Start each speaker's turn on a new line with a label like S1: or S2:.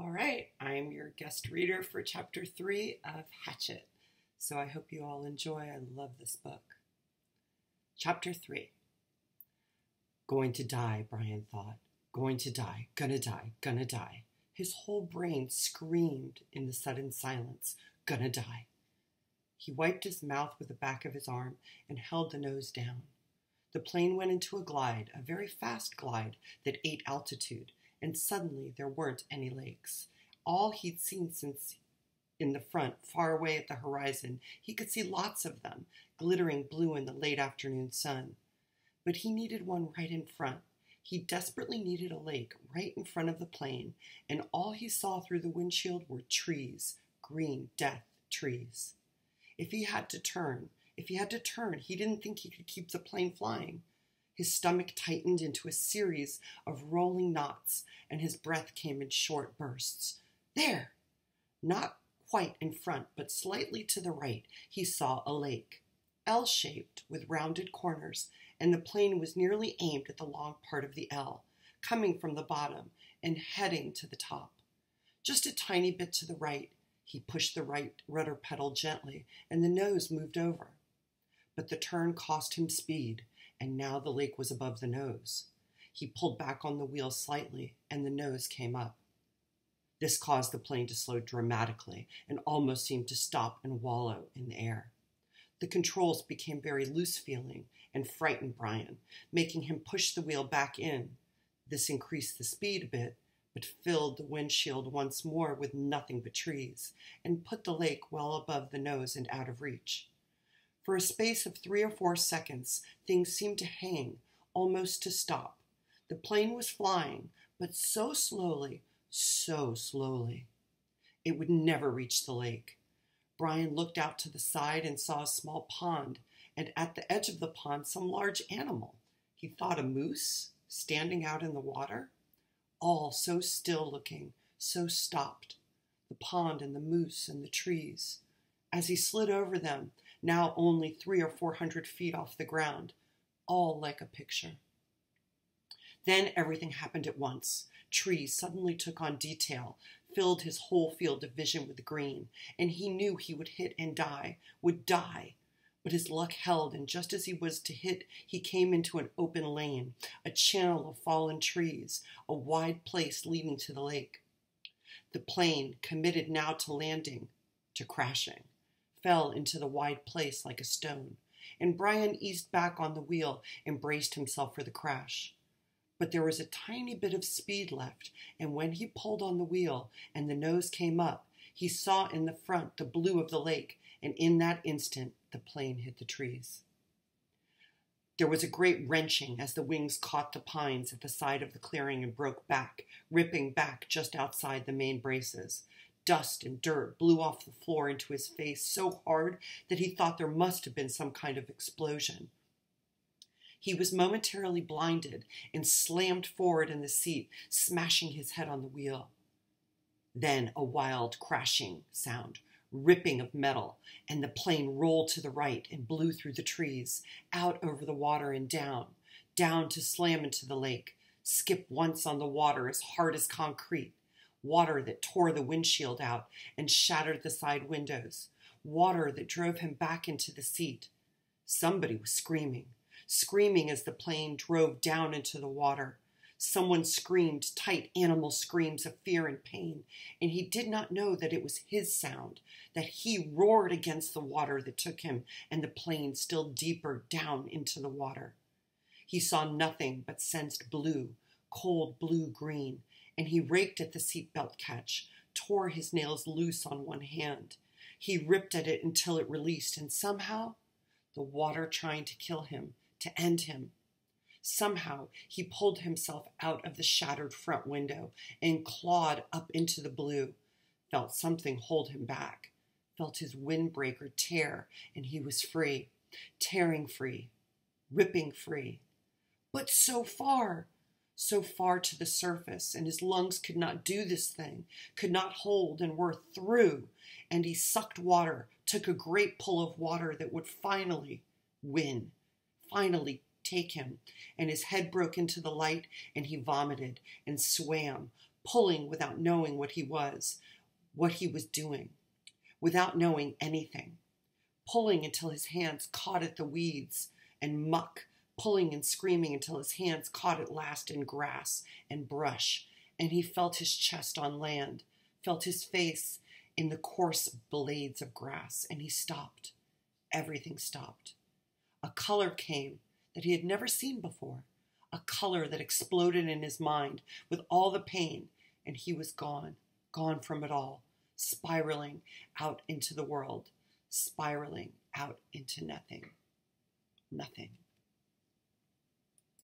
S1: All right, I'm your guest reader for Chapter 3 of Hatchet, so I hope you all enjoy. I love this book. Chapter 3. Going to die, Brian thought. Going to die, gonna die, gonna die. His whole brain screamed in the sudden silence, gonna die. He wiped his mouth with the back of his arm and held the nose down. The plane went into a glide, a very fast glide that ate altitude, and suddenly there weren't any lakes. All he'd seen since in the front, far away at the horizon, he could see lots of them, glittering blue in the late afternoon sun. But he needed one right in front. He desperately needed a lake right in front of the plane, and all he saw through the windshield were trees, green death trees. If he had to turn, he didn't think he could keep the plane flying. His stomach tightened into a series of rolling knots, and his breath came in short bursts. There! Not quite in front, but slightly to the right, he saw a lake, L-shaped with rounded corners, and the plane was nearly aimed at the long part of the L, coming from the bottom and heading to the top. Just a tiny bit to the right, he pushed the right rudder pedal gently, and the nose moved over. But the turn cost him speed, and now the lake was above the nose. He pulled back on the wheel slightly, and the nose came up. This caused the plane to slow dramatically and almost seemed to stop and wallow in the air. The controls became very loose-feeling and frightened Brian, making him push the wheel back in. This increased the speed a bit, but filled the windshield once more with nothing but trees, and put the lake well above the nose and out of reach. For a space of 3 or 4 seconds, things seemed to hang, almost to stop. The plane was flying, but so slowly, so slowly. It would never reach the lake. Brian looked out to the side and saw a small pond, and at the edge of the pond some large animal. He thought a moose, standing out in the water. All so still-looking, so stopped. The pond and the moose and the trees. As he slid over them, now only 300 or 400 feet off the ground, all like a picture. Then everything happened at once. Trees suddenly took on detail, filled his whole field of vision with green, and he knew he would hit and die, would die. But his luck held, and just as he was to hit, he came into an open lane, a channel of fallen trees, a wide place leading to the lake. The plane, committed now to landing, to crashing, fell into the wide place like a stone, and Brian eased back on the wheel and braced himself for the crash. But there was a tiny bit of speed left, and when he pulled on the wheel and the nose came up, he saw in the front the blue of the lake, and in that instant the plane hit the trees. There was a great wrenching as the wings caught the pines at the side of the clearing and broke back, ripping back just outside the main braces. Dust and dirt blew off the floor into his face so hard that he thought there must have been some kind of explosion. He was momentarily blinded and slammed forward in the seat, smashing his head on the wheel. Then a wild crashing sound, ripping of metal, and the plane rolled to the right and blew through the trees, out over the water and down to slam into the lake, skip once on the water as hard as concrete. Water that tore the windshield out and shattered the side windows. Water that drove him back into the seat. Somebody was screaming as the plane drove down into the water. Someone screamed tight animal screams of fear and pain, and he did not know that it was his sound, that he roared against the water that took him and the plane still deeper down into the water. He saw nothing but sensed blue, cold blue-green, and he raked at the seatbelt catch, tore his nails loose on one hand. He ripped at it until it released, and somehow, the water trying to kill him, to end him. Somehow, he pulled himself out of the shattered front window and clawed up into the blue, felt something hold him back, felt his windbreaker tear, and he was free, tearing free, ripping free. But so far to the surface, and his lungs could not do this thing, could not hold, and were through, and he sucked water, took a great pull of water that would finally win, finally take him, and his head broke into the light, and he vomited and swam, pulling without knowing what he was doing, without knowing anything, pulling until his hands caught at the weeds and muck, pulling and screaming until his hands caught at last in grass and brush, and he felt his chest on land, felt his face in the coarse blades of grass, and he stopped. Everything stopped. A color came that he had never seen before, a color that exploded in his mind with all the pain, and he was gone from it all, spiraling out into the world, spiraling out into nothing. Nothing.